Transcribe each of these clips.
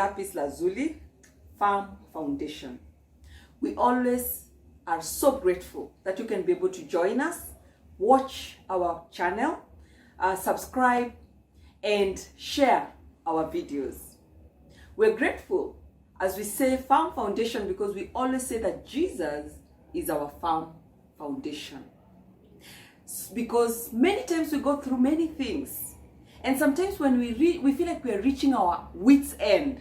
lapis lazuli, firm foundation. We always are so grateful that you can be able to join us, watch our channel, subscribe, and share our videos. We're grateful as we say firm foundation because we always say that Jesus is our firm foundation. Because many times we go through many things, and sometimes when we feel like we are reaching our wits' end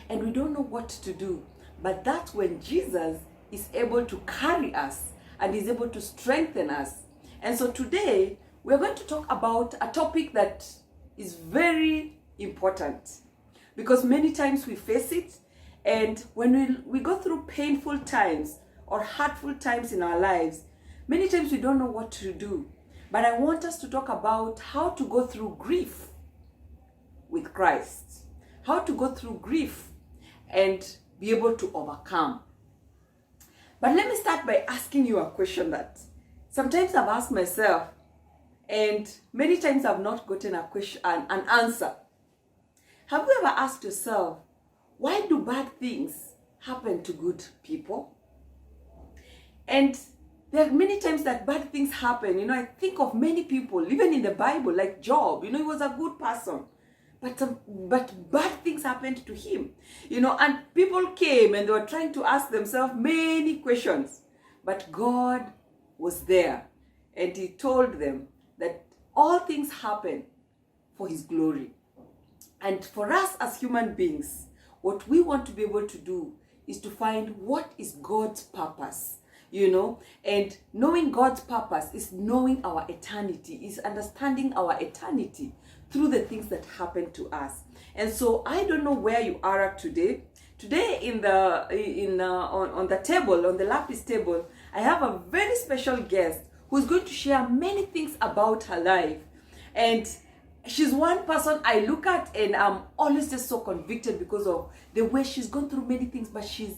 and we don't know what to do, but that's when Jesus is able to carry us and is able to strengthen us. And so today we're going to talk about a topic that is very important because many times we face it, and when we go through painful times or hurtful times in our lives, many times we don't know what to do. But I want us to talk about how to go through grief with Christ, how to go through grief and be able to overcome. But let me start by asking you a question that sometimes I've asked myself, and many times I've not gotten an answer. Have you ever asked yourself, why do bad things happen to good people? And there are many times that bad things happen. I think of many people, even in the Bible, like Job. He was a good person, but bad things happened to him. And people came and they were trying to ask themselves many questions, but God was there, and He told them that all things happen for His glory. And for us as human beings, what we want to be able to do is to find what is God's purpose. And knowing God's purpose is knowing our eternity, is understanding our eternity through the things that happen to us. And so I don't know where you are at today. Today on the table, on the lapis table, I have a very special guest who's going to share many things about her life. And she's one person I look at and I'm always just so convicted because of the way she's gone through many things, but she's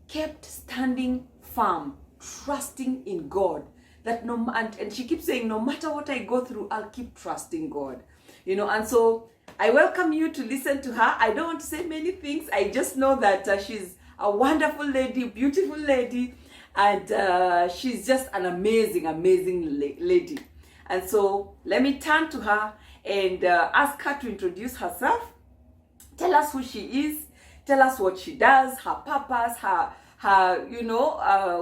kept standing firm, trusting in God. And she keeps saying, no matter what I go through, I'll keep trusting God. And so I welcome you to listen to her. I don't want to say many things. I just know that she's a wonderful lady, beautiful lady, and she's just an amazing, amazing lady. And so let me turn to her and ask her to introduce herself. Tell us who she is. Tell us what she does, her purpose, her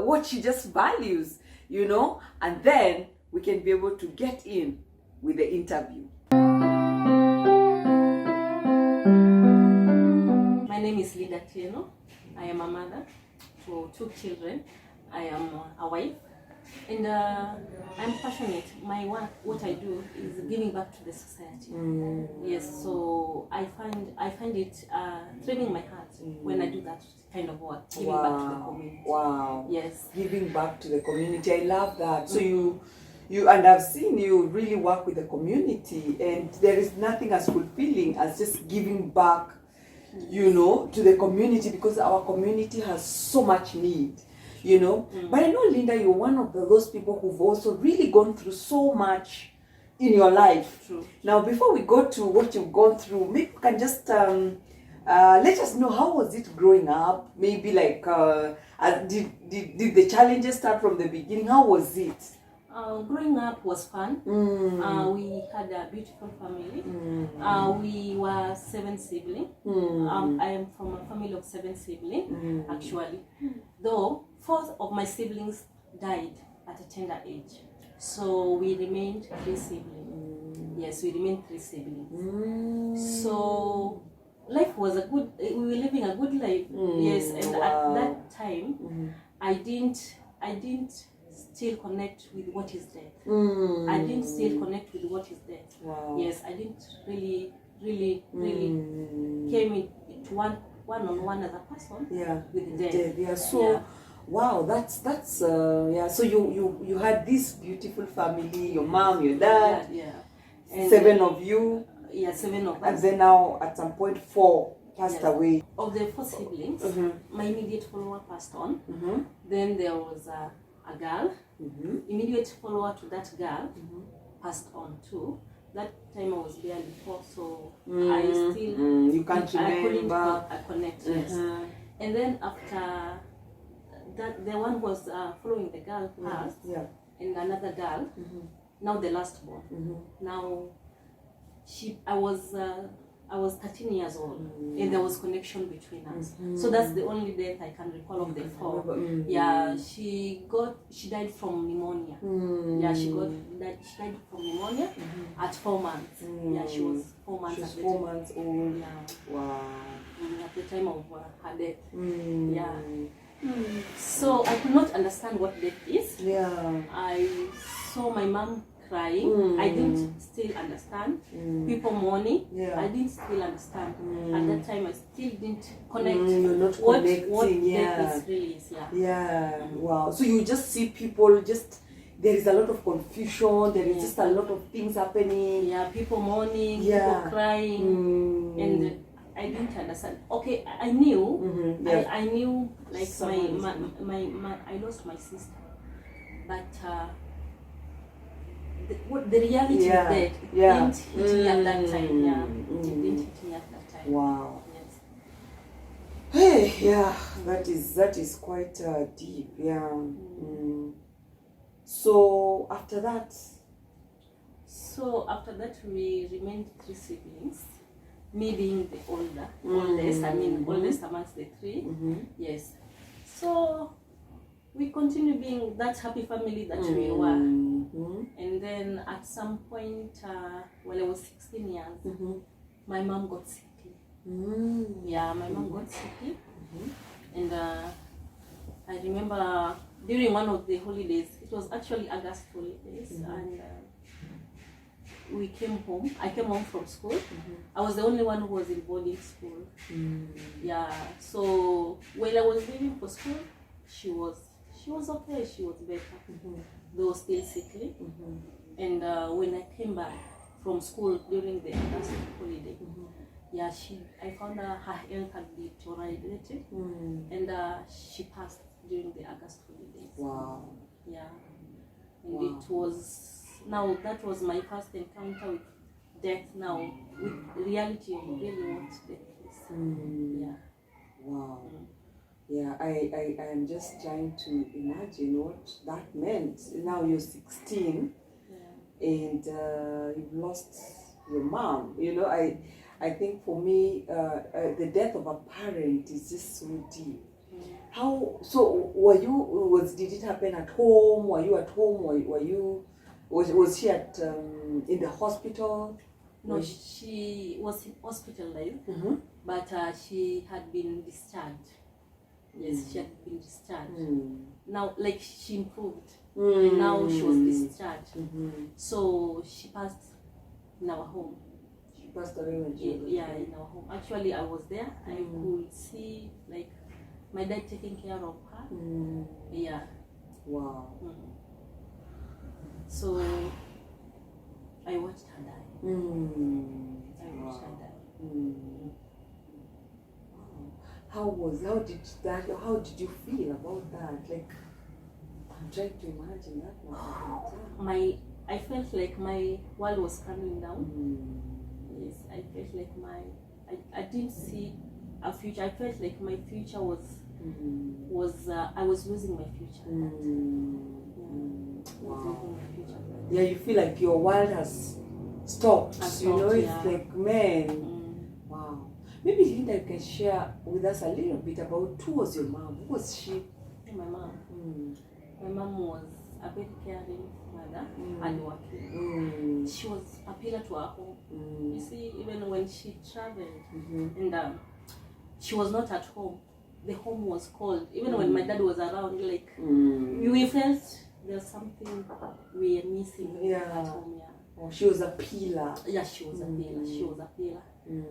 what she just values, and then we can be able to get in with the interview. My name is Linda Tieno. I am a mother to 2 children. I am a wife, and I'm passionate. My work, what I do, is giving back to the society. Yes, so I find it thrilling my heart when I do that kind of work, giving back to the community. Wow. Yes. Giving back to the community. I love that. So you and I've seen you really work with the community, and there is nothing as fulfilling as just giving back, to the community, because our community has so much need. But I know, Linda, you're one of those people who've also really gone through so much in your life. True. Now, before we go to what you've gone through, maybe you can just let us know, how was it growing up? Maybe like, did the challenges start from the beginning? How was it? Growing up was fun. We had a beautiful family. We were 7 siblings. I am from a family of 7 siblings, actually. Though 4 of my siblings died at a tender age. So we remained 3 siblings. Yes, we remained 3 siblings. So life was we were living a good life. Yes, and at that time, I didn't still connect with what is death. I didn't still connect with what is death. Wow. Yes, I didn't really came into one-on-one as a person with death. Yeah. So wow, that's yeah. So you had this beautiful family, your mom, your dad, and 7 of you. Yeah, 7 of us. And then now at some point 4 passed away. Of the 4 siblings, my immediate follower passed on. Then there was a girl. Immediate follower to that girl passed on too. that time I was barely 4, so Mm. I still You can't I couldn't remember. connect. Yes. And then after that, the one was following the girl passed, Yeah. and another girl. Now the last born. Now I was 13 years old, and there was connection between us. So that's the only death I can recall of the 4. Yeah, she died from pneumonia. Yeah, she died from pneumonia at 4 months. Yeah, she was 4 months. She was 4 months old. Yeah. Wow. At the time of her death. Yeah. So I could not understand what death is. Yeah. I saw my mom crying. I didn't still understand. People mourning. Yeah. I didn't still understand. At that time, I still didn't connect. You're not what connecting. death is really is. Yeah. Yeah. Wow. So you just see people there is a lot of confusion. There is just a lot of things happening. Yeah. People mourning. People crying. And I didn't understand. Okay, I knew. I knew, like, my I lost my sister, but the reality of that didn't hit me at that time. Yeah, it didn't hit me at that time. Wow. Yes. Hey, yeah, that is quite deep. Yeah. So after that. So after that, we remained 3 siblings. Me being the oldest, oldest amongst the 3. Yes. So we continue being that happy family that we were. And then at some point, when I was 16 years, my mom got sick. Yeah, my mom got sick. And I remember during one of the holidays, it was actually August holidays, and we came home. I came home from school. I was the only one who was in boarding school. Yeah. So when I was leaving for school, she was okay. She was better, though still sickly. And when I came back from school during the August holiday, I found her health had deteriorated, and she passed during the August holidays. Wow. Yeah. And it was. Now that was my first encounter with death. Now with reality of really what death is. Yeah. Wow. Yeah, I am just trying to imagine what that meant. Now you're 16, and you've lost your mom. You know, I think for me, the death of a parent is just so deep. How? So did it happen at home? Were you at home? Were you? Was she at in the hospital? No, she was hospitalized, but she had been discharged. Yes, she had been discharged. Now, like, she improved, and now she was discharged. So she passed in our home. She passed away when she was in our home. Actually, I was there. I could see, like, my dad taking care of her. Yeah. Wow. So I watched her die. I watched her die. How did you feel about that? Like, I'm trying to imagine that now. I felt like my world was coming down. Yes, I felt like I didn't see a future. I felt like my future was I was losing my future. Wow. Yeah, you feel like your world has stopped. You know, it's like, man. Wow. Maybe Linda, you can share with us a little bit about who was your mom? Who was she? My mom. My mom was a very caring mother and working. She was a pillar to our home. You see, even when she traveled and she was not at home, the home was cold. Even when my dad was around, like, we felt there's something we are missing at home. Yeah. Oh, she was a pillar. Yeah, she was a pillar. She was a pillar.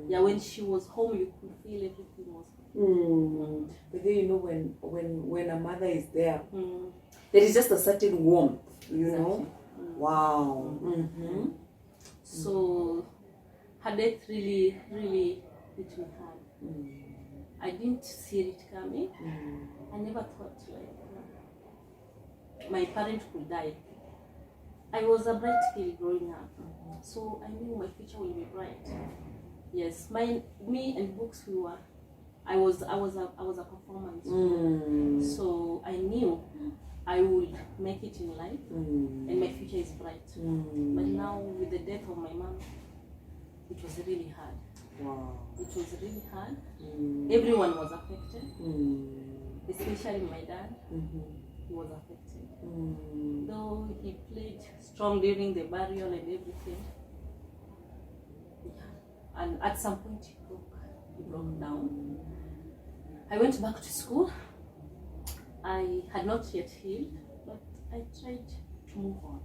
Yeah, when she was home, you could feel everything was. But then, you know, when a mother is there, there is just a certain warmth, you know. Wow. So her death really hit me hard. I didn't see it coming. I never thought, like, my parents could die. I was a bright kid growing up. So I knew my future will be bright. Yes, me and books, I was a performer in school. So I knew I would make it in life, and my future is bright. But now with the death of my mom, it was really hard. Wow. It was really hard. Everyone was affected, especially my dad. He was affected. Though he played strong during the burial and everything. Yeah. And at some point he broke down. I went back to school. I had not yet healed, but I tried to move on.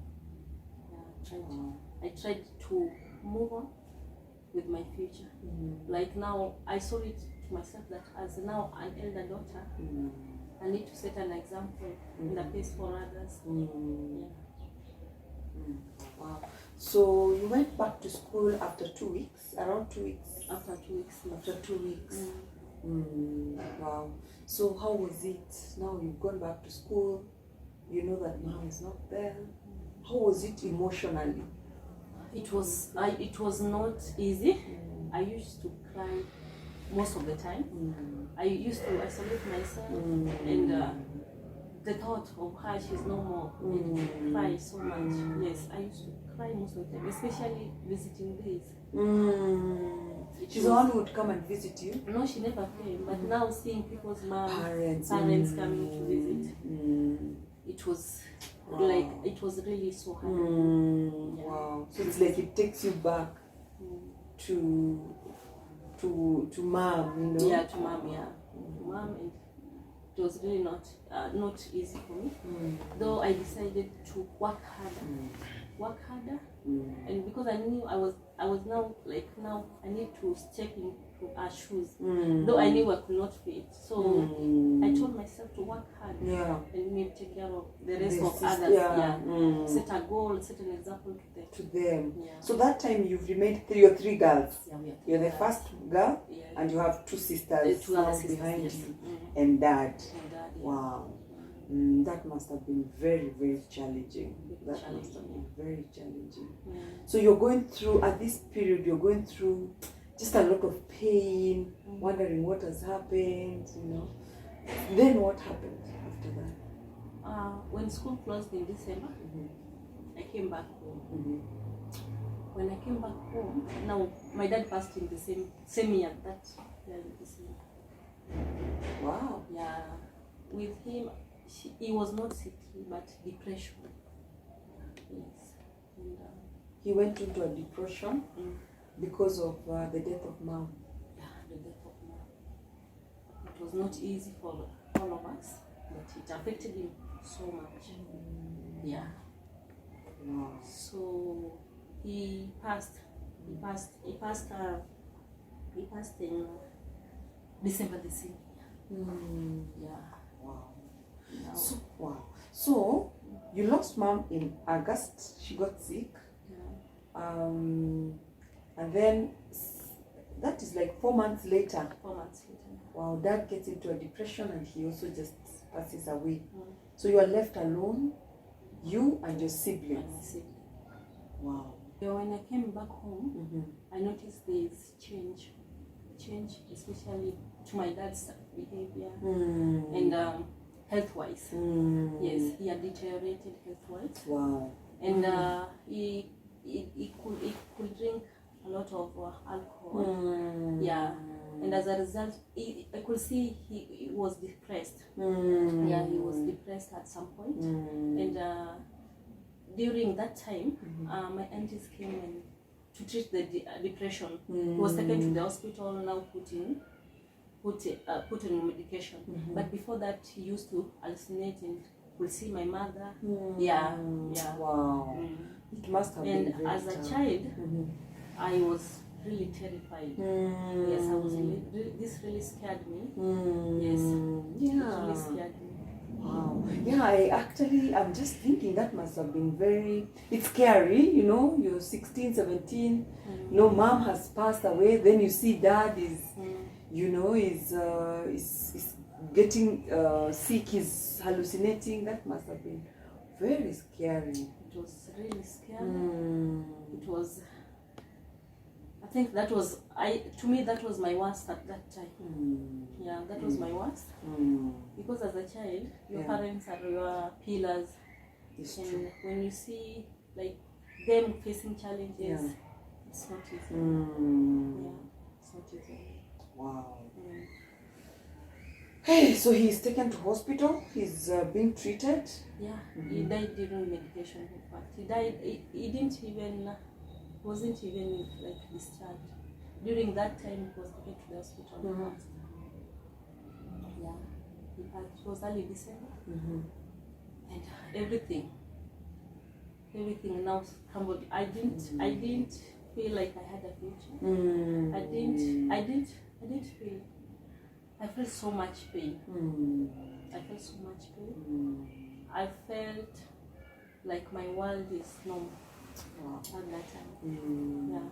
I tried to move on with my future. Like now, I saw it to myself that as now an elder daughter, I need to set an example in the place for others. Wow. So you went back to school after 2 weeks, around 2 weeks? After 2 weeks. After 2 weeks. Wow. So how was it? Now you've gone back to school, you know that mom is not there. How was it emotionally? It was not easy. I used to cry most of the time. I used to isolate myself, and the thought of her, she's no more, made me cry so much. Yes, I used to cry most of the time, especially visiting days. She's the one who would come and visit you? No, she never came. But now seeing people's parents coming to visit, it was like, it was really so hard. Wow. So it's like it takes you back to mom, you know? Yeah, to mom, to mom, and it was really not easy for me. Though I decided to work harder, and because I knew I was now I need to step into her shoes. Though I knew I could not fit, so I told myself to work hard, and maybe take care of the rest of others. Set a goal, set an example to them. So that time you've remained you're 3 girls. You're the first girl, and you have 2 sisters, 2 other sisters behind you, and dad. Wow. That must have been very, very challenging. Must have been very challenging. So you're going through, at this period, you're going through just a lot of pain, wondering what has happened, you know. Then what happened after that? When school closed in December, I came back home. When I came back home, now my dad passed in the same year, that year in December. Wow. Yeah. With him, he was not sick, but depression. Yes. And, he went into a depression because of the death of mom. Yeah, the death of mom. It was not easy for all of us, but it affected him so much. Yeah. Wow. So he passed in December the same year. Yeah. Wow. So you lost mom in August. She got sick. And then that is like 4 months later. 4 months later. Wow, dad gets into a depression and he also just passes away. So you are left alone, you and your siblings. Wow. When I came back home, I noticed there is change, especially to my dad's behavior and health-wise. Yes, he had deteriorated health-wise. Wow. And he could drink a lot of alcohol. Yeah. And as a result, I could see he was depressed. Yeah, he was depressed at some point. And during that time, my aunties came in to treat the depression. He was taken to the hospital, now put on medication. But before that, he used to hallucinate and would see my mother. Yeah. Wow. It must have been And as a child, I was really terrified. Yes, I was this really scared me. Yes, it really scared me. Wow. Yeah, I'm just thinking that must have been it's scary, you know, you're 16, 17, no, mom has passed away, then you see dad is, you know, is getting sick, is hallucinating. That must have been Very scary. It was really scary. It was, I think that was, to me that was my worst at that time. Yeah, that was my worst. Because as a child, your parents are your pillars. It's and true. when you see like them facing challenges, it's not easy. Yeah, it's not easy. Wow. Hey, so he's taken to hospital. He's being treated. Yeah, he died during medication. In fact, he died. He didn't even wasn't even like discharged. During that time, he was taken to the hospital. Yeah, it was early December, and everything now crumbled. I didn't feel like I had a future. I didn't feel. I felt so much pain. I felt so much pain. I felt like my world is normal at that time. Yeah.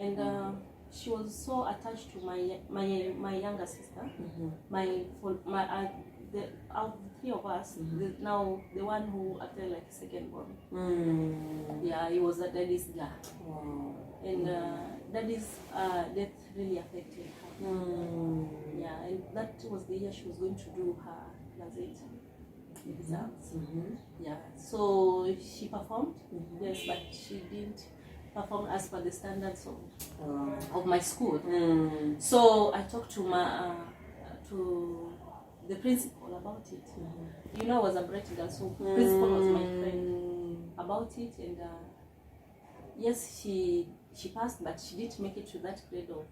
And she was so attached to my younger sister. Out of the three of us, now the one who acted like second born. Yeah, he was a daddy's dad. And daddy's death really affected her. Yeah, and that was the year she was going to do her class 8 exams. Yeah, so she performed, yes, but she didn't perform as per the standards of my school. So I talked to to the principal about it. You know, I was a bright girl, so principal was my friend about it, and yes, she passed, but she didn't make it to that grade of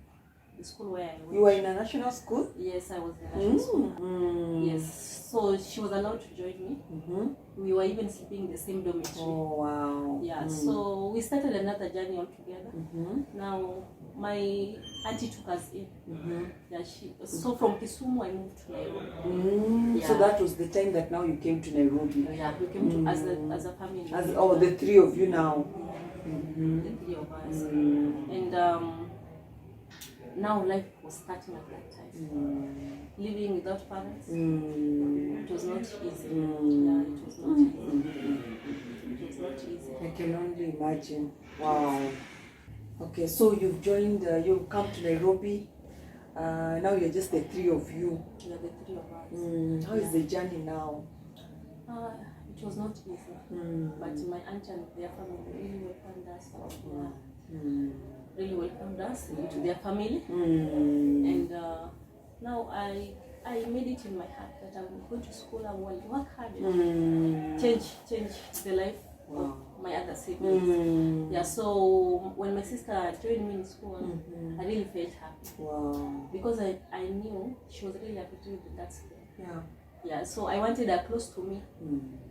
the school where I went. You were in a national school? Yes, I was in a national school. Yes, so she was allowed to join me. We were even sleeping in the same dormitory. Oh, wow. Yeah, so we started another journey altogether. Now, my auntie took us in. Yeah, so from Kisumu, I moved to Nairobi. So that was the time that now you came to Nairobi. Yeah, we came to as a family. The three of you now. The three of us. And now life was starting at that time. Living without parents, it was not easy. Yeah, it was not easy. It was not easy. I can only imagine. Wow. Okay, so you've joined, you've come to Nairobi. Now you're just the three of you. Yeah, the three of us. How is the journey now? It was not easy. But my aunt and their family really welcomed us. Really welcomed us into their family. And now I made it in my heart that I'm going to school, I will work hard and change the life of my other siblings. Yeah, so when my sister joined me in school, I really felt happy. Because I knew she was really happy with that school. Yeah, so I wanted her close to me,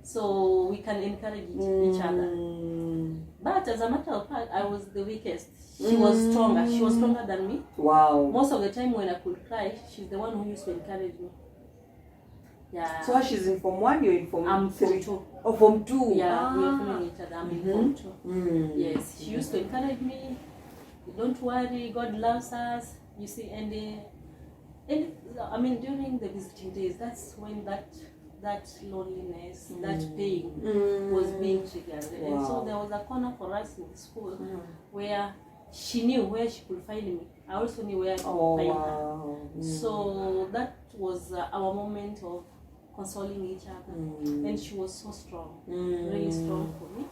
so we can encourage each other. But as a matter of fact, I was the weakest. She was stronger. She was stronger than me. Wow. Most of the time when I could cry, she's the one who used to encourage me. Yeah. So she's in Form 1, you're in Form 3? Form 2. Oh, Form 2. Yeah, we are following each other. I'm in Form 2. Yes, she used to encourage me. Don't worry, God loves us. You see, and I mean, during the visiting days, that's when that loneliness, that pain was being triggered. And so there was a corner for us in the school where she knew where she could find me. I also knew where I could find her. So that was our moment of consoling each other. And she was so strong, really strong for me.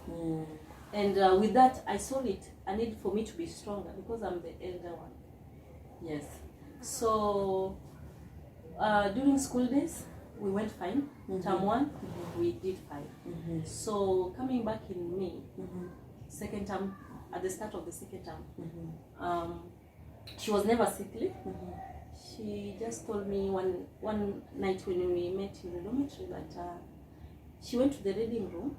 And with that, I saw it, a need for me to be stronger because I'm the elder one. Yes. So during school days, we went fine. Term 1, we did fine. So coming back in May, second term, at the start of the second term, she was never sickly. She just told me one night when we met in the dormitory that she went to the reading room,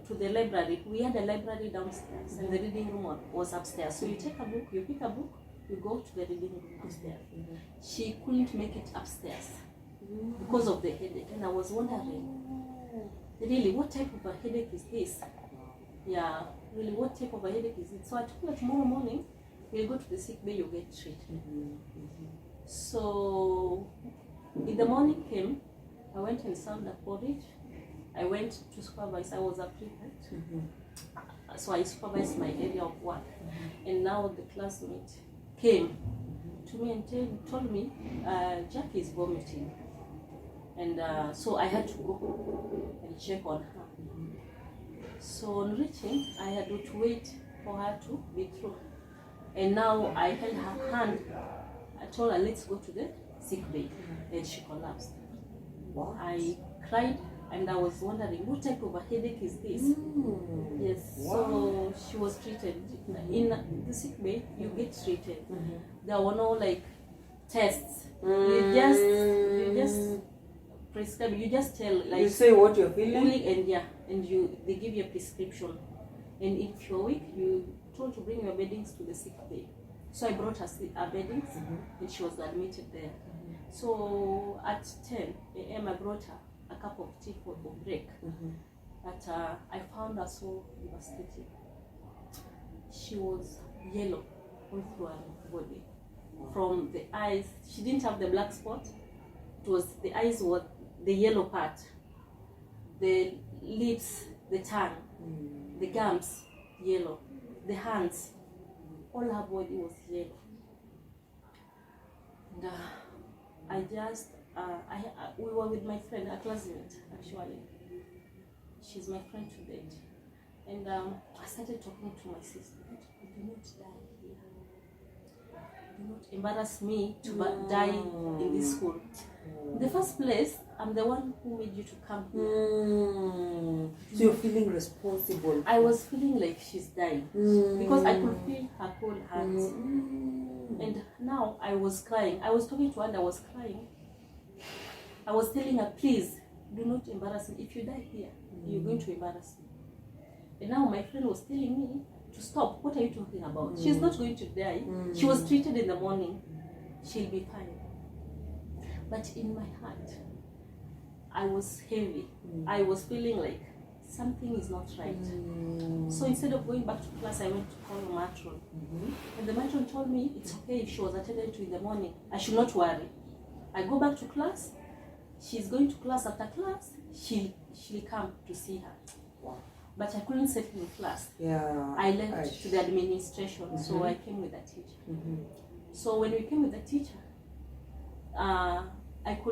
to the library. We had a library downstairs and the reading room was upstairs. So you take a book, you pick a book, you go to the reading room upstairs. She couldn't make it upstairs because of the headache, and I was wondering, really, what type of a headache is this? Yeah, really, what type of a headache is it? So I told her tomorrow morning, we'll go to the sick bay, you'll get treated. So in the morning came, I went and served the porridge, I went to supervise. I was a prefect, so I supervised my area of work. And now the classmate came to me and told me, Jackie is vomiting. And so I had to go and check on her. So on reaching, I had to wait for her to be through. And now I held her hand. I told her, let's go to the sick bay. And she collapsed. What? I cried and I was wondering, what type of a headache is this? Yes. Wow. So she was treated. In the sick bay, you get treated. There were no like tests. You just prescribe. You just tell, like, you say what you're feeling, and they give you a prescription. And if you're weak, you told to bring your beddings to the sick bay. So I brought her beddings, and she was admitted there. So at 10 a.m. I brought her a cup of tea for break. But I found her so devastated. She was yellow all through her body. From the eyes, she didn't have the black spot. It was the eyes were the yellow part, the lips, the tongue, the gums, yellow, the hands, all her body was yellow. And we were with my friend, a classmate actually. She's my friend to date. And I started talking to my sister. Do not die here. Do not embarrass me to die in this school. In the first place, I'm the one who made you to come here. So you're feeling responsible. I was feeling like she's dying because I could feel her cold hands. And now I was crying. I was talking to her and I was crying. I was telling her, please, do not embarrass me. If you die here, you're going to embarrass me. And now my friend was telling me to stop. What are you talking about? She's not going to die. She was treated in the morning. She'll be fine. But in my heart, I was heavy. I was feeling like something is not right. So instead of going back to class, I went to call a matron. And the matron told me it's okay if she was attended to in the morning. I should not worry. I go back to class. She's going to class. After class, she'll come to see her. Wow. But I couldn't sit in class. Yeah. I left to the administration, so I came with a teacher. So when we came with the teacher, I had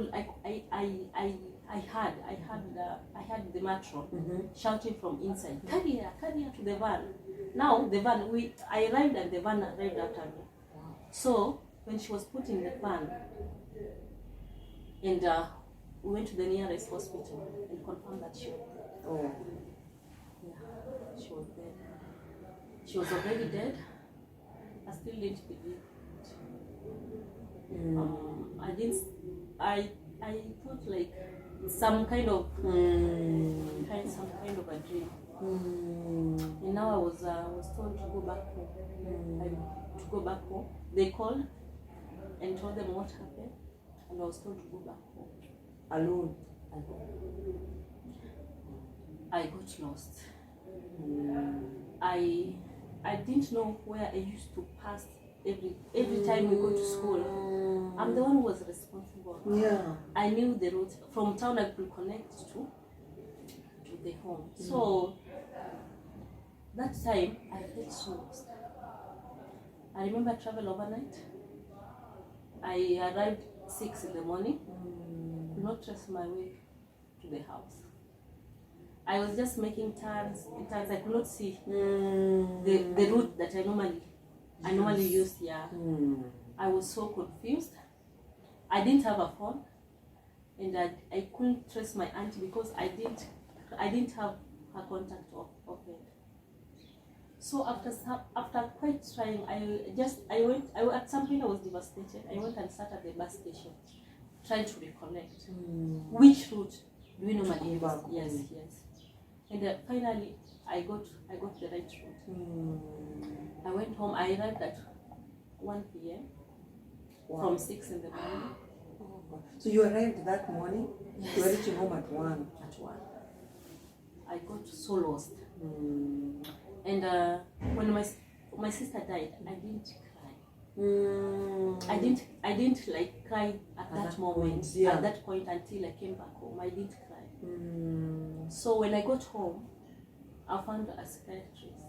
the matron shouting from inside, carry her to the van. Now the van, I arrived and the van arrived after me. So when she was put in the van, and we went to the nearest hospital and confirmed that she was dead. Yeah, she was dead. She was already dead. I still didn't believe it. I thought like some kind of a dream. And now I was told to go back home. They called and told them what happened, and I was told to go back home. Alone. I got lost. I didn't know where I used to pass every time we go to school. I'm the one who was responsible. Yeah. I knew the route from town. I could connect to the home. So that time I felt so lost. I remember I traveled overnight. I arrived 6 in the morning. Could not trace my way to the house. I was just making turns. I could not see the route that I normally use here. I was so confused. I didn't have a phone, and I couldn't trace my auntie because I didn't have her contact open. So after quite trying, at some point I was devastated. I went and sat at the bus station, trying to recollect which route do we normally use. Yes. And finally, I got the right route. I went home. I arrived at 1 p.m. from 6 in the morning. So you arrived that morning? Yes. You were reaching home at 1? At 1. I got so lost. And when my sister died, I didn't cry. I didn't like cry at that moment. Yeah. At that point until I came back home, I didn't cry. So when I got home, I found a psychiatrist.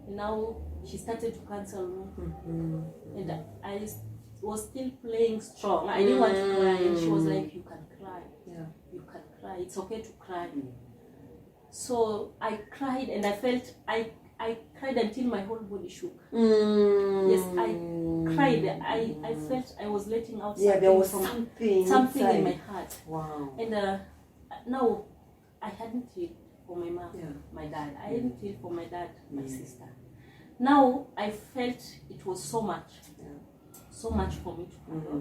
And now she started to counsel me. And I was still playing strong. I didn't want to cry. And she was like, you can cry. Yeah. You can cry. It's okay to cry. So I cried and I felt, I cried until my whole body shook. Yes, I cried. I felt I was letting out something. There was from something in my heart. Wow. And now I hadn't healed for my mom, Yeah. my dad. I hadn't healed for my dad, my sister. Now I felt it was so much, so much for me to handle.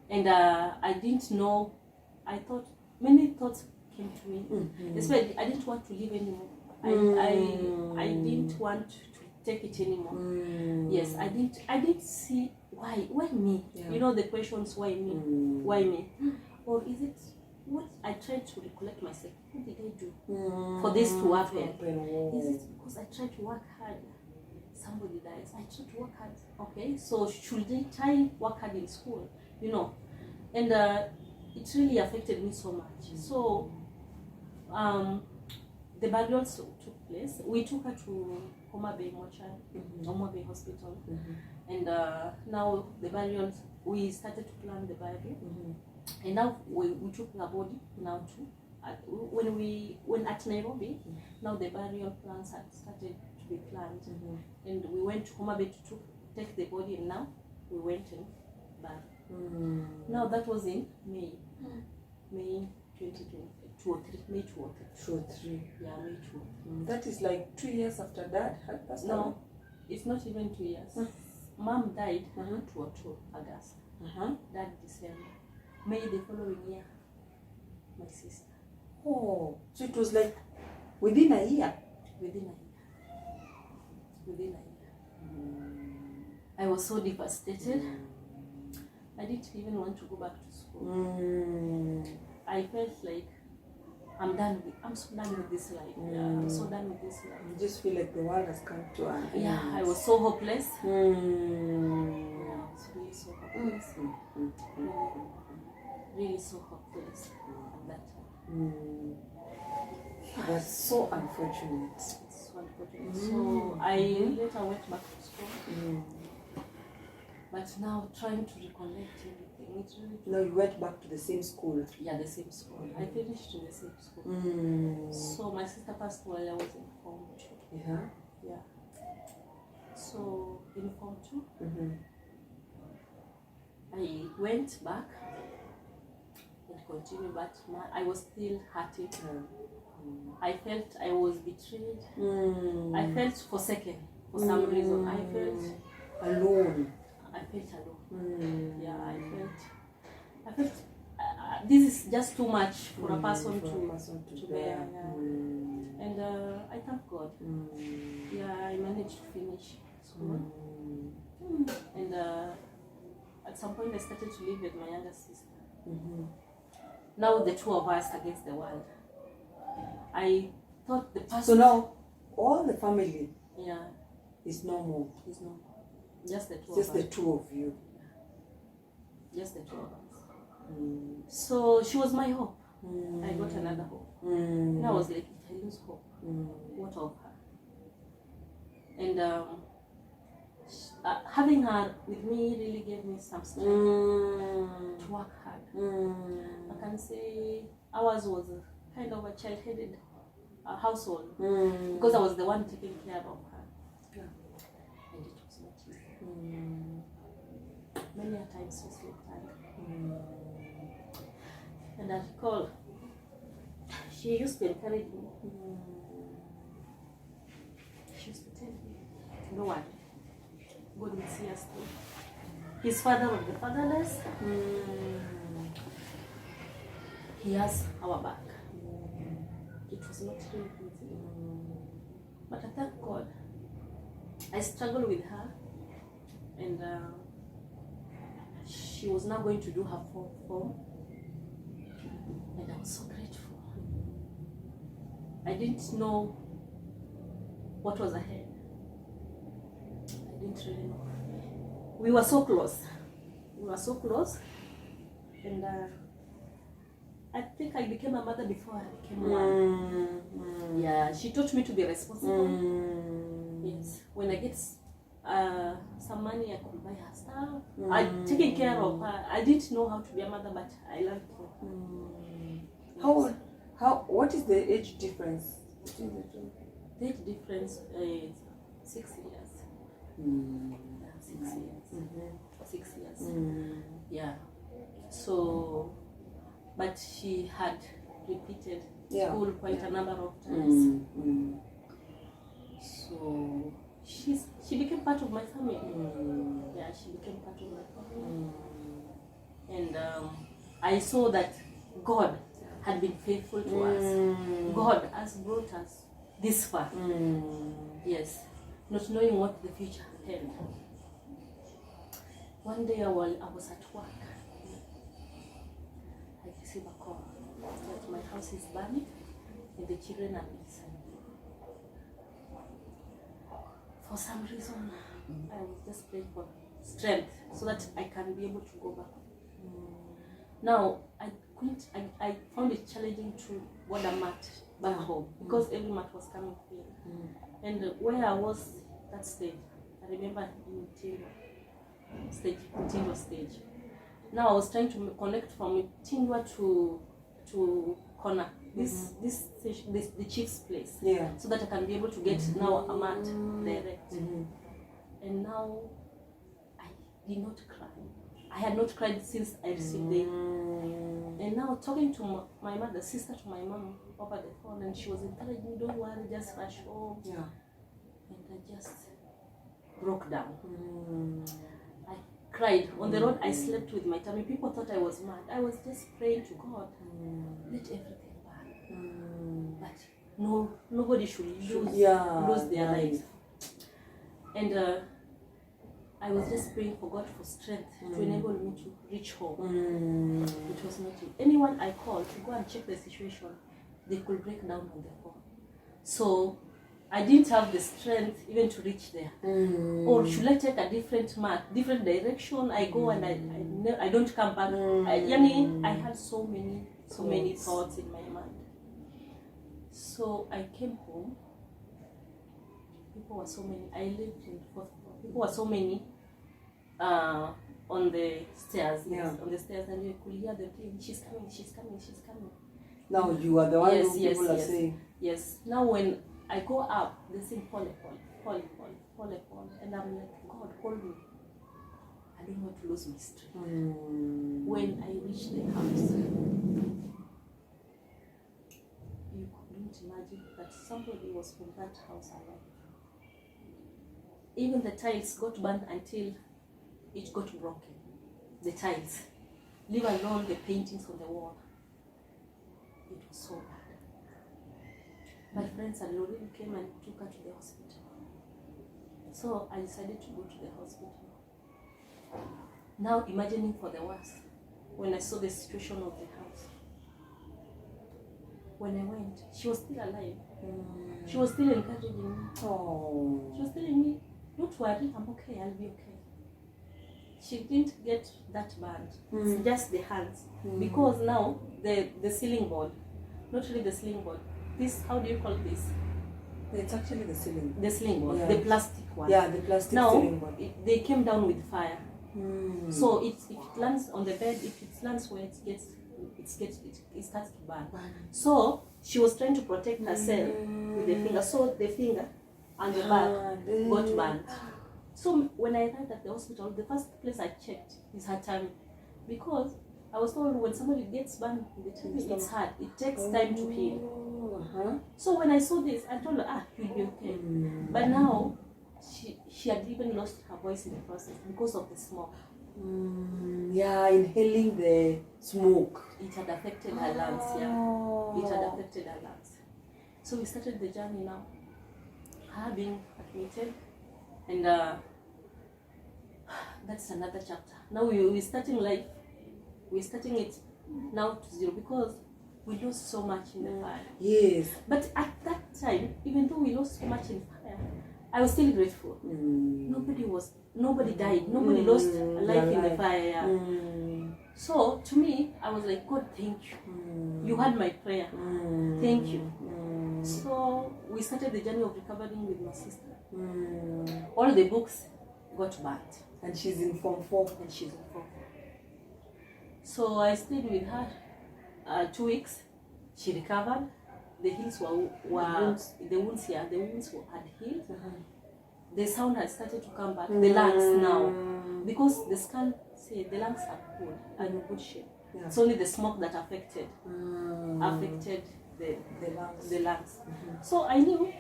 And I didn't know. I thought many thoughts came to me. Especially, I didn't want to live anymore. I didn't want to take it anymore. Yes, I didn't see why me. Yeah. You know the questions, why me? Why me? Or is it what I tried to recollect myself? What did I do for this to happen? Is it because I tried to work hard? Somebody dies. I tried to work hard. Okay, so should I work hard in school? You know, and it really affected me so much. So the burial took place. We took her to Homa Bay Homa Bay Hospital, and now the burial. We started to plan the burial, and now we took the body now too. When at Nairobi, now the burial plans had started to be planned, and we went to Homa Bay to take the body, and now we went and buried. Now that was in May 2023, May 2023. Yeah, May 2023. That is like 2 years after Dad had passed away. No, it's not even 2 years. Mom died 2022 August. Dad December. May the following year, my sister. Oh, so it was like within a year. Within a year. I was so devastated. I didn't even want to go back to school. I felt like I'm so done with this life. I'm so done with this life. You just feel like the world has come to an end. Yeah, I was so hopeless. Yeah, I was really so hopeless. Really so hopeless at that time. That's so unfortunate. It's so unfortunate. So I later went back to school. But now trying to recollect everything, it's really No, you went back to the same school. Yeah, the same school. I finished in the same school. So my sister passed while I was in Form 2. Yeah. So in Form 2, I went back and continued, but I was still hurting. I felt I was betrayed. I felt forsaken for some reason. I felt alone. Yeah, I felt this is just too much for a person to bear. Yeah. And I thank God. Yeah, I managed to finish school. And at some point I started to live with my younger sister. Now the two of us against the world. I thought the person. So now all the family is no more. Just the two Just of us. the two of you. Just the two of us. So she was my hope. I got another hope. And I was like, if I lose hope, what of her? And having her with me really gave me some strength to work hard. I can say ours was kind of a child-headed household because I was the one taking care of her. And it was not easy. Many a times we slept tired. And I recall, she used to encourage me. She used to tell me, no one, God will see us through. His father of the fatherless, he has our back. It was not really easy. But I thank God. I struggled with her, and she was now going to do her form, and I was so grateful. I didn't know what was ahead. I didn't really know. We were so close. And I think I became a mother before I became one. Yeah, she taught me to be responsible. Yes, when I get some money, I could buy her stuff. I taking care of her. I didn't know how to be a mother, but I learned to. Yes. What is the age difference between the two? The age difference is 6 years. Yeah, 6 years. 6 years. Yeah. So, but she had repeated school quite a number of times. So she became part of my family. Yeah, she became part of my family. And I saw that God had been faithful to us. God has brought us this far. Yes, not knowing what the future held. One day I was at work. I received a call that my house is burning and the children are inside. For some reason, I was just praying for strength so that I can be able to go back. Now, I found it challenging to order a mat back home because every mat was coming here. And where I was that stage, I remember in Tindwa stage. Now I was trying to connect from Tindwa to Kona, the chief's place, so that I can be able to get now a mat direct. And now I did not cry. I had not cried since I received it. And now talking to my mother, sister to my mom over the phone, and she was encouraging me, don't worry, just rush home. And I just broke down. I cried. On the road, I slept with my tummy. People thought I was mad. I was just praying to God, let everything burn. But nobody should lose their lives. And I was just praying for God for strength to enable me to reach home. It was not anyone I called to go and check the situation. They could break down on the phone. So I didn't have the strength even to reach there. Or should I take a different direction? I go and I don't come back. I had so many thoughts in my mind. So I came home. People were so many. I lived in the 4th floor. People were so many on the stairs. On the stairs, and you could hear them saying, she's coming, she's coming, she's coming. Now you are the one who people are saying. Yes. Now when I go up, they sing pole, and I'm like, God, hold me. I don't want to lose my strength. When I reach the house, you couldn't imagine that somebody was from that house alive. Even the tiles got burned until it got broken. The tiles, leave alone the paintings on the wall. It was so bad. My friends and Lorraine came and took her to the hospital. So I decided to go to the hospital. Now imagining for the worst, when I saw the situation of the house. When I went, she was still alive. She was still encouraging me. She was telling me, don't worry, I'm okay, I'll be okay. She didn't get that bad. It's just the hands. Because now the ceiling board, not really the ceiling board. This, how do you call this? It's actually the ceiling. The ceiling board, the plastic one. Yeah, the plastic ceiling board. Now they came down with fire. So if it lands on the bed, if it lands where it starts to burn. So she was trying to protect herself with the finger. So the finger and the back got burned. So when I arrived at the hospital, the first place I checked is her tummy, because I was told when somebody gets burned in the tummy, it's hard. It takes time to heal. So when I saw this, I told her, you'll be okay. But now, she had even lost her voice in the process because of the smoke. Inhaling the smoke. It had affected her lungs, It had affected her lungs. So we started the journey now, her being admitted, and that's another chapter. Now we're starting life. We're starting it now to zero because we lost so much in the fire. Yes. But at that time, even though we lost so much in fire, I was still grateful. Nobody died. Nobody lost a life in the fire. So to me, I was like, God, thank you. You heard my prayer. Thank you. So we started the journey of recovering with my sister. All the books got burnt. And she's in Form 4. And she's in Form 4. So I stayed with her 2 weeks. She recovered. The heels were the wounds had healed. The sound had started to come back. The lungs now, because the scan said the lungs are good and in good shape. Yeah. It's only the smoke that affected the lungs. So I knew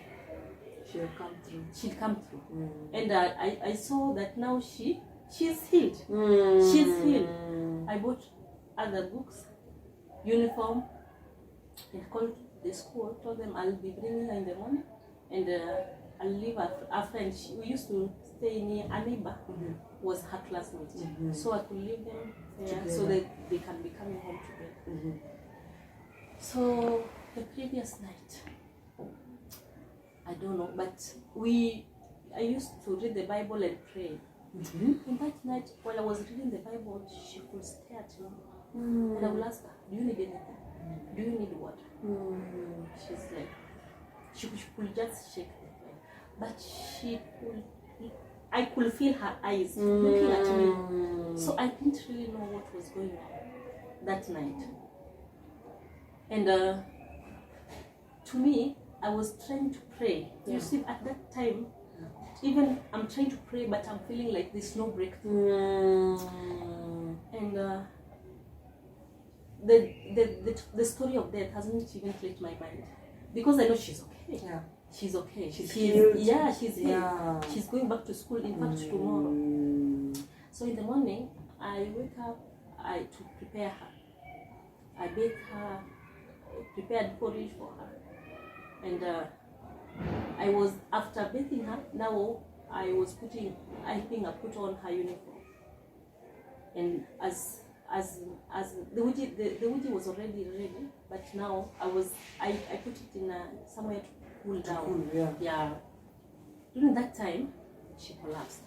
she'd come through. And I saw that now she's healed. She's healed. I bought other books, uniform, and called the school, told them I'll be bringing her in the morning, and I'll leave a friend. We used to stay near a neighbor, was her classmate. So I could leave them there so that they can be coming home together. So the previous night, I don't know, but I used to read the Bible and pray. And that night, while I was reading the Bible, she would stare at me. And I would ask her, do you need anything? Do you need water? She's like, she could just shake the head. But I could feel her eyes looking at me. So I didn't really know what was going on that night. And to me, I was trying to pray. You see, at that time, even I'm trying to pray, but I'm feeling like there's no breakthrough. And the story of death hasn't even clicked my mind, because I know she's okay. She's okay. She's healed. Yeah, she's healed. Yeah. She's going back to school, in fact, tomorrow. So in the morning, I wake up to prepare her. I bake her, prepared porridge for her. And I was, after bathing her, now I put on her uniform. And as the Uji was already ready, but now I put it in somewhere to cool down. Yeah. During that time, she collapsed.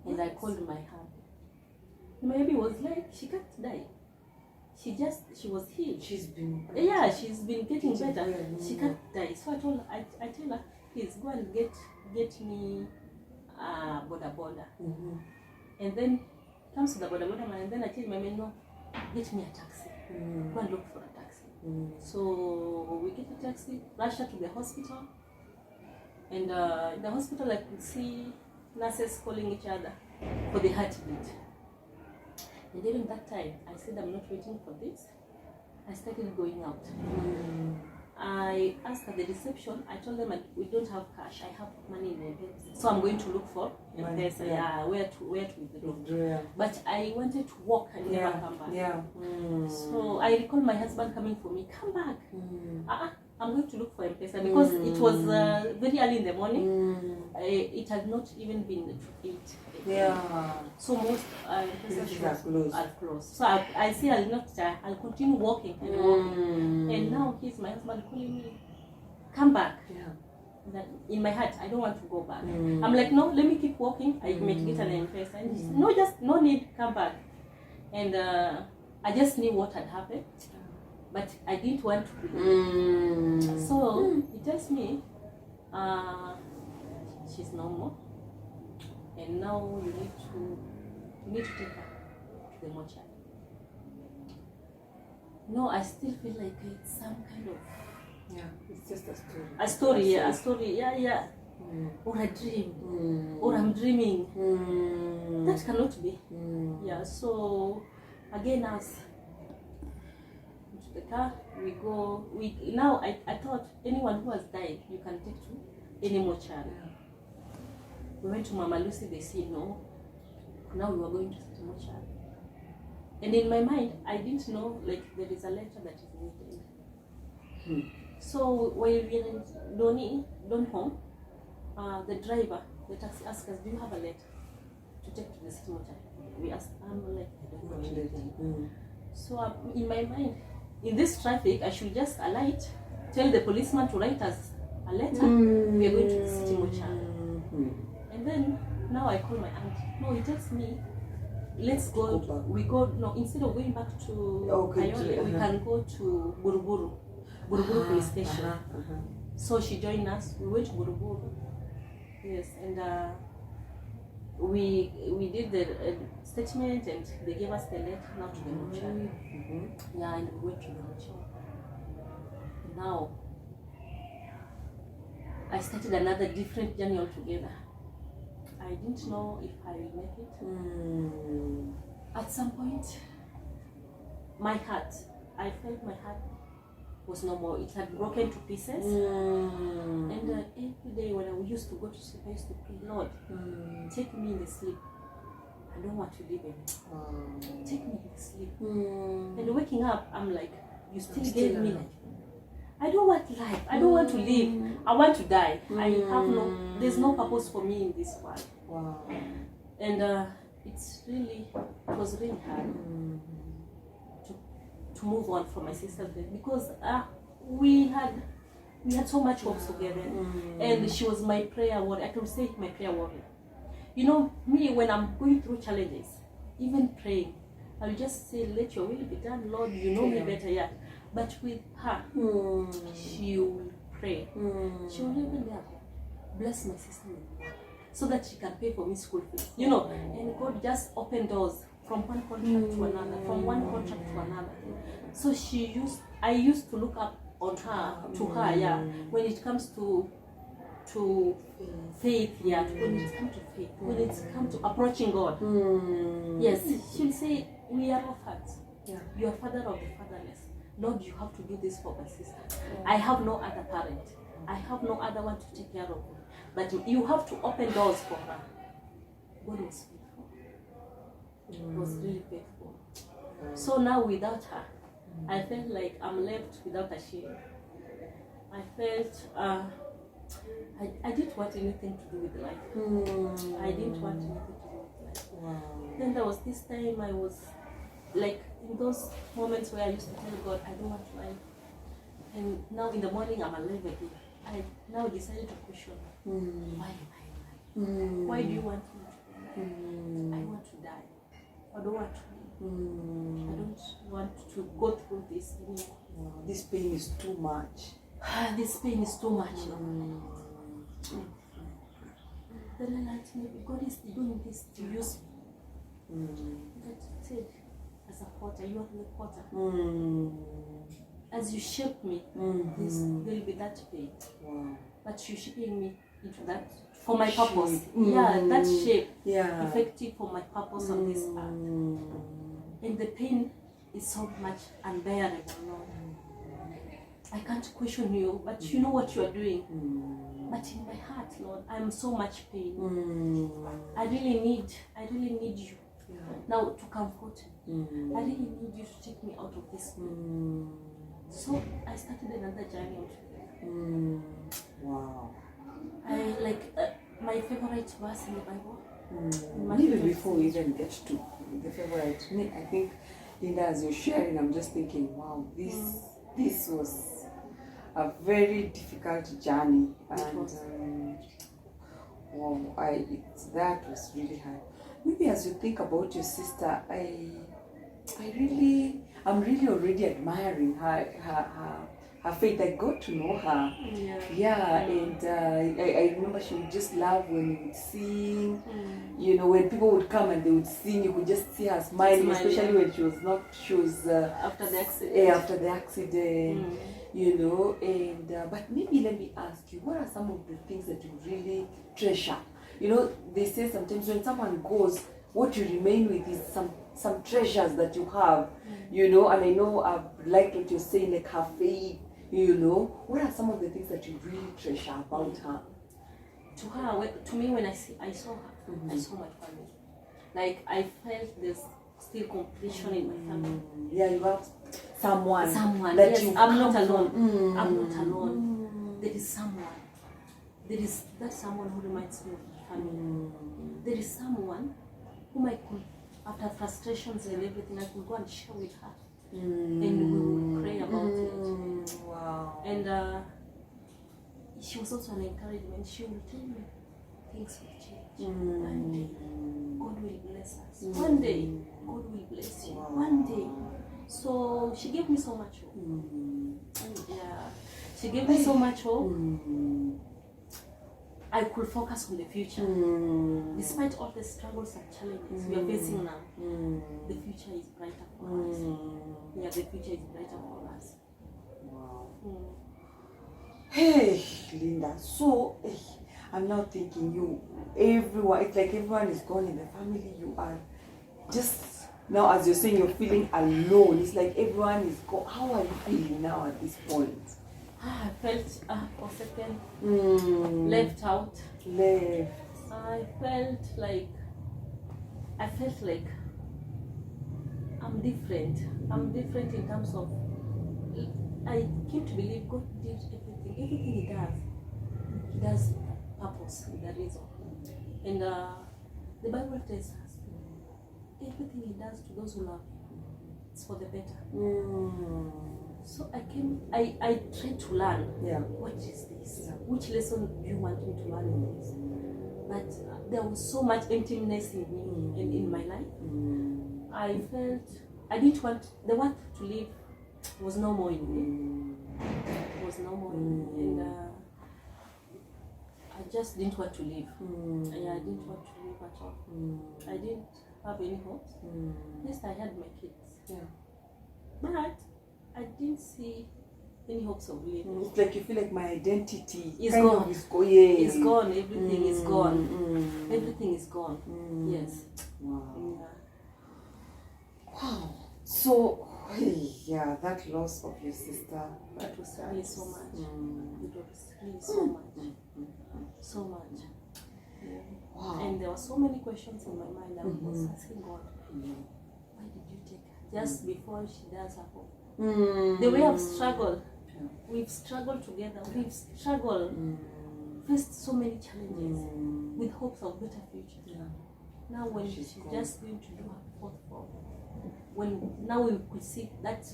And I called my husband. My baby was like, she can't die. She was healed. She's been getting better. She can't die. So I tell her, please go and get me boda. And then comes to the boda man, and then I tell my man, no, get me a taxi. Go and look for a taxi. So we get a taxi, rush her to the hospital. And in the hospital I could see nurses calling each other for the heartbeat. And during that time, I said, I'm not waiting for this. I started going out. I asked at the reception, I told them we don't have cash, I have money in my bed. So I'm going to look for M-Pesa, where to withdraw. But I wanted to walk and never come back. So I recall my husband coming for me, come back. I'm going to look for M-Pesa, because it was very early in the morning. It had not even been 8. So most M-Pesa are closed. So I say I'll continue walking and walking. And now here's my husband calling me, come back. That in my heart, I don't want to go back. I'm like, no, let me keep walking. I may get an M-Pesa. And he said, no need, come back. And I just knew what had happened. But I didn't want to believe. So he tells me, she's no more, and now you need to take her to the mortuary. No, I still feel like it's some kind of it's just a story. A story, or a dream, or I'm dreaming. That cannot be. So again, as the car, we go. Now I thought anyone who has died you can take to any mortuary. We went to Mama Lucy. They said no. Now we were going to the mortuary, and in my mind I didn't know like there is a letter that is needed. So while we were in Don home, the driver, the taxi asked us, "Do you have a letter to take to the city mortuary?" We asked. I'm like, I don't know anything. So in my mind, in this traffic, I should just alight, tell the policeman to write us a letter. We are going to the city mortuary. And then now I call my aunt. No, he tells me let's go. Go back. We go no. Instead of going back to Okay, Kayole, we can go to Buruburu police station. So she joined us. We went to Buruburu. Yes, and we did the statement, and they gave us the letter now to the mortuary. Yeah, and we went to the mortuary. Now I started another different journey altogether. I didn't know if I will make it. At some point, my heart, I felt my heart was no more. It had broken to pieces. And every day when I used to go to sleep, I used to pray, Lord, take me in the sleep. I don't want to live anymore. Take me in the sleep. And waking up, I'm like, you still gave me life. I don't want life. I don't want to live. I want to die. I have there's no purpose for me in this world. Wow. And it was really hard to move on from my sister's death, because we had so much hopes together, and she was my prayer warrior. I can say my prayer warrior. You know, me, when I'm going through challenges, even praying, I'll just say, let your will be done, Lord. You know me better, yeah. But with her, she will pray. She will even bless my sister so that she can pay for me school fees. You know, and God just opened doors from one contract to another, from one contract to another. So I used to look up on her, to her, yeah, when it comes to faith, yeah, when it comes to faith, when it comes to approaching God. Yes, she'll say, we are orphans. Yeah. You are father of the fatherless. Lord, you have to do this for my sister. I have no other parent. I have no other one to take care of her. But you have to open doors for her. God was faithful. He was really faithful. So now without her, I felt like I'm left without a shield. I felt I didn't want anything to do with life. I didn't want anything to do with life. Wow. Then there was this time I was like in those moments where I used to tell God, I don't want life. And now in the morning I'm alive again. I now decided to question, why am I alive? Why do you want me to die? I want to die. I don't want to live. I don't want to go through this anymore. Wow. This pain is too much. This pain is too much. Then I like, maybe God is doing this to use me. God said, as a potter, you are the potter. As you shape me, there will be that pain. Wow. But you're shaping me into that for my purpose. Yeah, that shape. Yeah. Effective for my purpose on this earth. And the pain is so much unbearable, Lord. I can't question you, but you know what you are doing. But in my heart, Lord, I'm so much pain. I really need you now to comfort me. I really need you to take me out of this pain. So I started another journey altogether. Wow. I like my favorite verse in the Bible. Even before we even get to the favorite, I think, Linda, as you're sharing, I'm just thinking, wow, this was a very difficult journey, and wow, that was really hard. Maybe as you think about your sister, I'm really already admiring her faith. I got to know her. And I remember she would just love when you would sing. You know, when people would come and they would sing, you could just see her smiling, especially when she was after the accident. You know, and but maybe let me ask you, what are some of the things that you really treasure? You know, they say sometimes when someone goes, what you remain with is some treasures that you have, you know, and I know I've liked what you're saying, like her faith, you know. What are some of the things that you really treasure about her? To me, when I saw her, I saw my family. Like, I felt there's still completion in my family. Yeah, you have someone that yes, I'm not alone. I'm not alone. There is someone. There is that someone who reminds me of my family. There is someone whom I could, after frustrations and everything, I could go and share with her. And we would pray about it. Wow. And she was also an encouragement. She would tell me, things will change. One day, God will bless us. One day, God will bless you. One day. So she gave me so much hope. Yeah, she gave me so much hope. I could focus on the future. Despite all the struggles and challenges we are facing now, the future is brighter for us. Yeah, the future is brighter for us. Wow. Hey, Linda. So, I'm now thinking everyone, it's like everyone is gone in the family. You are just, now as you're saying, you're feeling alone. It's like everyone is gone. How are you feeling now at this point? I felt forsaken, left out. I felt like I'm different. I'm different in terms of, I came to believe God did everything. Everything He does purpose with a reason. And the Bible tells us everything He does to those who love Him, it's for the better. So I tried to learn. What is this? Which lesson do you want me to learn in this? But there was so much emptiness in me and in my life. I felt I didn't want, the want to live was no more in me. It was no more in me. And I just didn't want to live. I didn't want to live at all. I didn't have any hopes. Yes, I had my kids. But I didn't see any hopes of living. It's like you feel like my identity is gone. It's gone. Everything is gone. Everything is gone. Yes. Wow. Wow. So, that loss of your sister. That was really so much. It was really so much. So much. Wow. And there were so many questions in my mind. I was asking God, why did you take her? Just before she does her home. The way I've struggled, we've struggled together, we've struggled, faced so many challenges with hopes of better future. Now when she's just going to do her fourth form, now we could see that,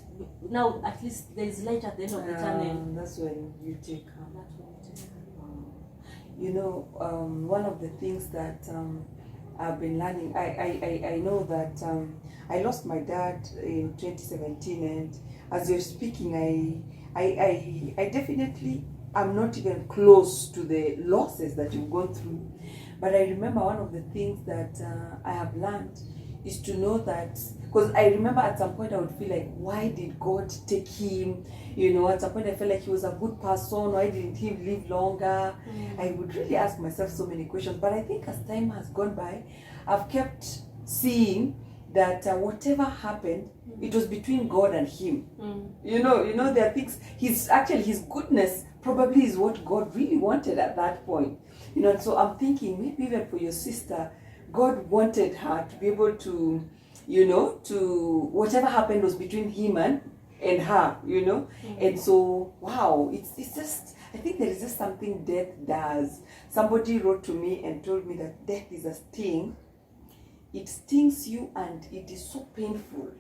now at least there is light at the end of the tunnel. That's when you take her. That's when you take her. You know, one of the things that I've been learning, I know that I lost my dad in 2017, and as you're speaking, I definitely am not even close to the losses that you've gone through. But I remember one of the things that I have learned is to know that, because I remember at some point I would feel like, why did God take him? You know, at some point I felt like he was a good person. Why didn't he live longer? I would really ask myself so many questions. But I think as time has gone by, I've kept seeing that whatever happened, it was between God and him. You know, there are things, his goodness probably is what God really wanted at that point. You know, so I'm thinking maybe even for your sister, God wanted her to be able to, you know, to whatever happened was between him and her, you know. And so, wow, it's just, I think there is just something death does. Somebody wrote to me and told me that death is a sting. It stings you and it is so painful.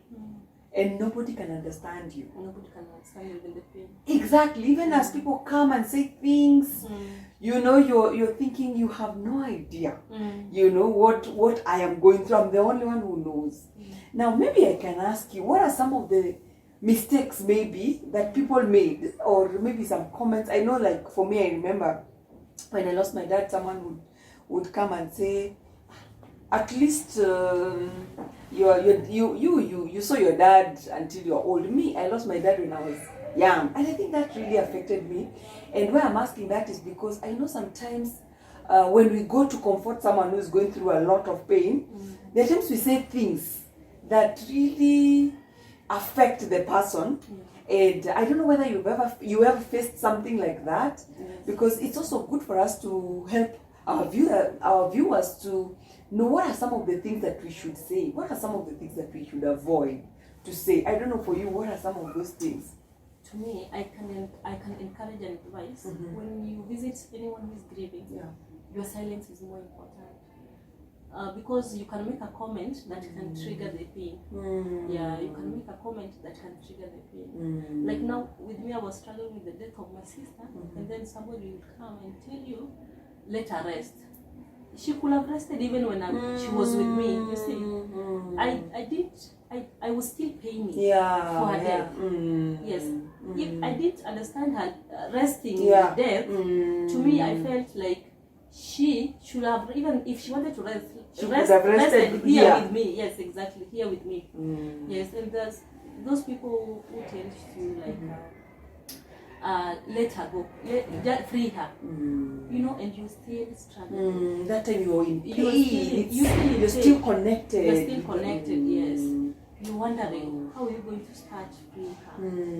And nobody can understand you. Nobody can understand even the pain. Exactly. Even as people come and say things, you know, you're thinking you have no idea. You know what I am going through. I'm the only one who knows. Now, maybe I can ask you, what are some of the mistakes maybe that people made, or maybe some comments? I know, like for me, I remember when I lost my dad, someone would come and say, at least you saw your dad until you're old. Me, I lost my dad when I was young, and I think that really affected me. And why I'm asking that is because I know sometimes when we go to comfort someone who is going through a lot of pain, there are times we say things that really affect the person. And I don't know whether you ever faced something like that, because it's also good for us to help our viewers to know what are some of the things that we should say, what are some of the things that we should avoid to say. I don't know for you, what are some of those things? To me, I can encourage and advise when you visit anyone who is grieving. Your silence is more important, because you can make a comment that can trigger the pain. You can make a comment that can trigger the pain. Like now with me, I was struggling with the death of my sister, and then somebody will come and tell you, let her rest. she could have rested even when she was with me. You see, I was still paying for her death. Yes, if I didn't understand her resting in death, to me I felt like she should have, even if she wanted to rest, she rested here with me. Yes, exactly, here with me. Yes, and there's those people who tend to like let her go, free her, you know, and you still struggle. That time you're in pain. You're still connected. You're still connected, yes. You're wondering how are you going to start free her.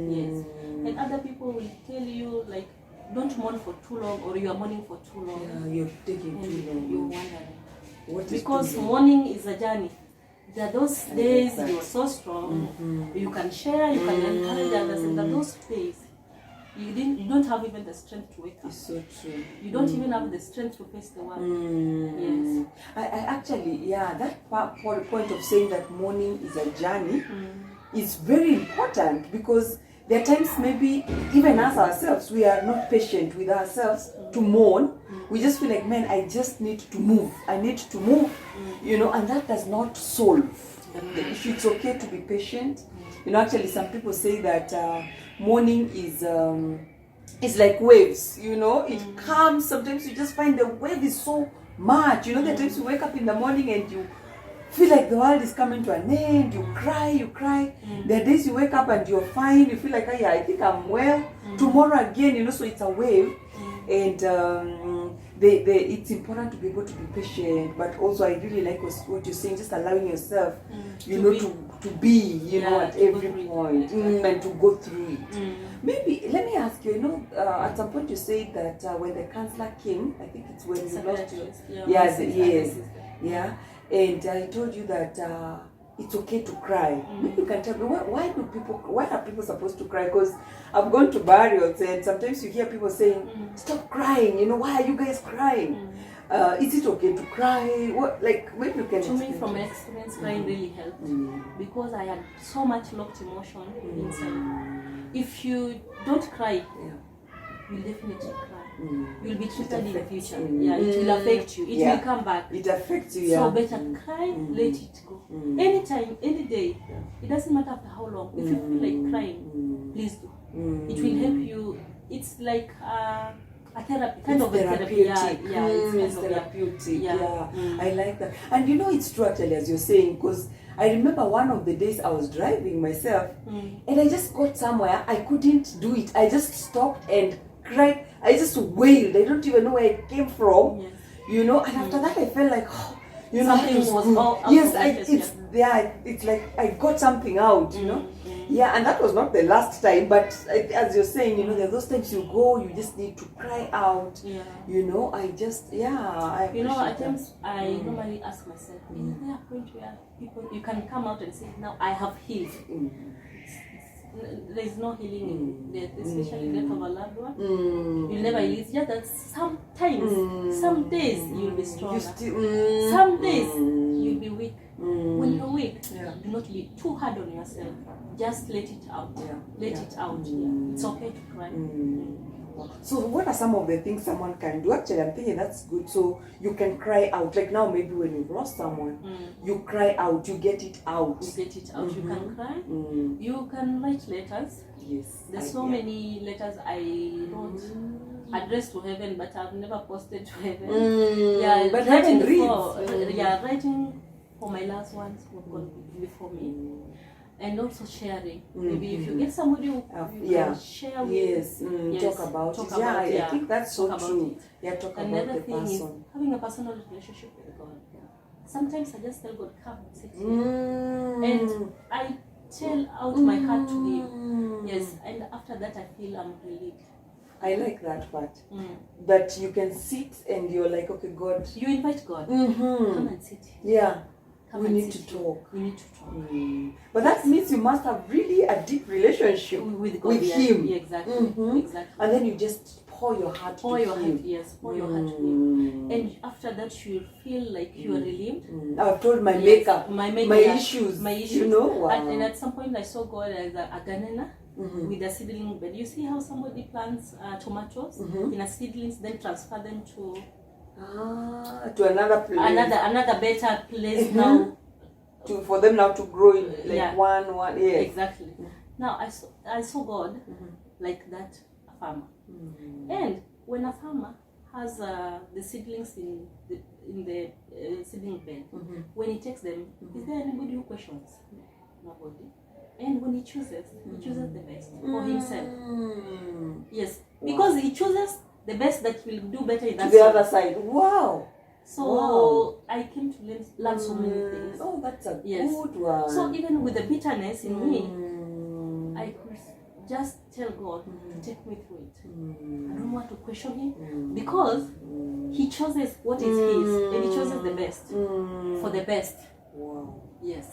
Yes. And other people will tell you like, don't mourn for too long, or you are mourning for too long. Yeah, you're taking too long. You're wondering. Because mourning is a journey. There are those days you're so strong, you can share, you can encourage others, and there are those days you don't have even the strength to wake up. It's so true. You don't even have the strength to face the world. Yes. I actually, that point of saying that mourning is a journey is very important, because there are times maybe even as ourselves, we are not patient with ourselves to mourn. We just feel like, man, I just need to move. I need to move, you know, and that does not solve. It's okay to be patient. You know, actually some people say that mourning is like waves, you know. It comes, sometimes you just find the wave is so much, you know. There are times you wake up in the morning and you feel like the world is coming to an end, you cry. There are days you wake up and you're fine, you feel like, oh, yeah, I think I'm well. Tomorrow again, you know, so it's a wave. And it's important to be able to be patient, but also I really like what you're saying, just allowing yourself, you know, to be, you know, at every point, and to go through it. Maybe, let me ask you, you know, at some point you said that when the cancer came, I think it's when you lost your... And I told you that it's okay to cry. Maybe you can tell me, why are people supposed to cry? Because I've gone to burials and sometimes you hear people saying, stop crying, you know, why are you guys crying? Is it okay to cry? What, like, maybe you can... To me, from my experience, crying really helped, because I had so much locked emotion inside. If you don't cry, you'll definitely cry. You'll be treated in the future. It will affect you. It will come back. It affects you. So better cry, let it go. Anytime, any day. It doesn't matter after how long. If you feel like crying, please do. It will help you. It's like a therapy, kind of a therapy. It's therapeutic. I like that. And you know, it's true actually, as you're saying, because I remember one of the days I was driving myself, and I just got somewhere, I couldn't do it. I just stopped and cried. I just wailed. I don't even know where it came from, you know. And after that, I felt like, you know, something was out. It's like I got something out, you know. And that was not the last time, but as you're saying, you know, there are those times you go, you just need to cry out. You know, I just, you know, at times I normally ask myself, is there a point where you can come out and say, now I have healed? There is no healing in death, especially death of a loved one. You'll never heal. It's just that sometimes, some days you'll be stronger. Some days you'll be weak. When you're weak, do not be too hard on yourself. Just let it out. Let it out. It's okay to cry. So what are some of the things someone can do? Actually, I'm thinking that's good. So you can cry out. Like now, maybe when you've lost someone, you cry out. You get it out. You get it out. You can cry. You can write letters. Yes. There's so many letters I wrote addressed to heaven, but I've never posted to heaven. But heaven reads. Writing for my last ones who have gone before me. And also sharing. Maybe if you get somebody who you can share with. Talk about it. I think that's so true. Talk about the person. Is having a personal relationship with God. Sometimes I just tell God, come and sit here. And I tell out my heart to Him. And after that I feel I'm relieved. I like that part. That you can sit and you're like, okay, God. You invite God. Come and sit. We need to talk. But that means you must have really a deep relationship with Him. Exactly. And then you just pour your heart to Him. Pour your heart to Him. And after that, you feel like you are relieved. I've told my makeup, my issues. You know? And at some point, I saw God as a gardener with a seedling bed. You see how somebody plants tomatoes in a seedlings, then transfer them to To another place. Another better place now. For them now to grow in like Yeah. one, yes. Exactly. Now I saw God like that farmer. And when a farmer has the seedlings in the seedling bed, when he takes them, is there anybody who questions? Nobody. And when he chooses the best for himself. Yes, because he chooses the best that will do better in that to the soil. other side. Wow. So I came to learn so many things. Oh, that's a Yes. good one. So even with the bitterness in me, I could just tell God to take me through it. I don't want to question him because he chooses what is his, and he chooses the best for the best. Wow. Yes.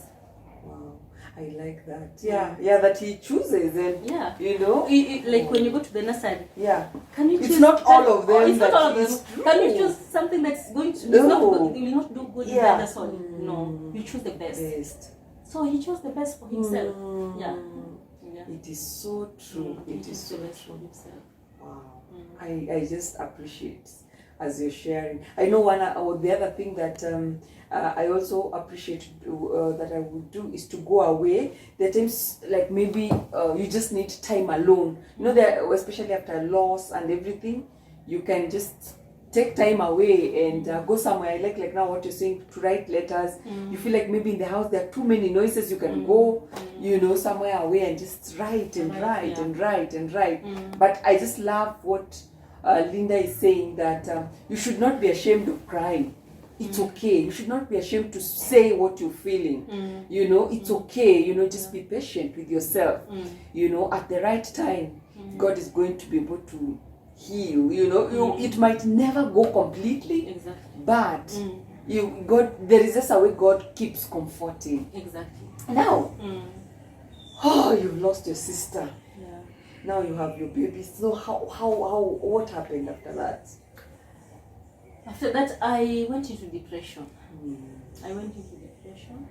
Wow. I like that. Yeah, that he chooses, and you know, like when you go to the nursery. Yeah. Can you choose? It's not all of them. It's not all of them. True. Can you choose something that's going to? No. It's not good, it will not do good in the other soil. No, you choose the best. So he chose the best for himself. Yeah. It is so true. It is so best true. for himself. Wow. I just appreciate as you're sharing. I know the other thing that I also appreciate that I would do is to go away. There are times like maybe you just need time alone. You know, that especially after loss and everything, you can just take time away and go somewhere. I like now what you're saying, to write letters. You feel like maybe in the house there are too many noises. You can go, you know, somewhere away and just write and write and write and write. But I just love what Linda is saying, that you should not be ashamed of crying. It's okay. You should not be ashamed to say what you're feeling. You know, it's okay. You know, just be patient with yourself. You know, at the right time, God is going to be able to heal. You know, it might never go completely, but there is just a way God keeps comforting. Now, you've lost your sister. Now you have your baby. So what happened after that? After that, I went into depression. I went into depression.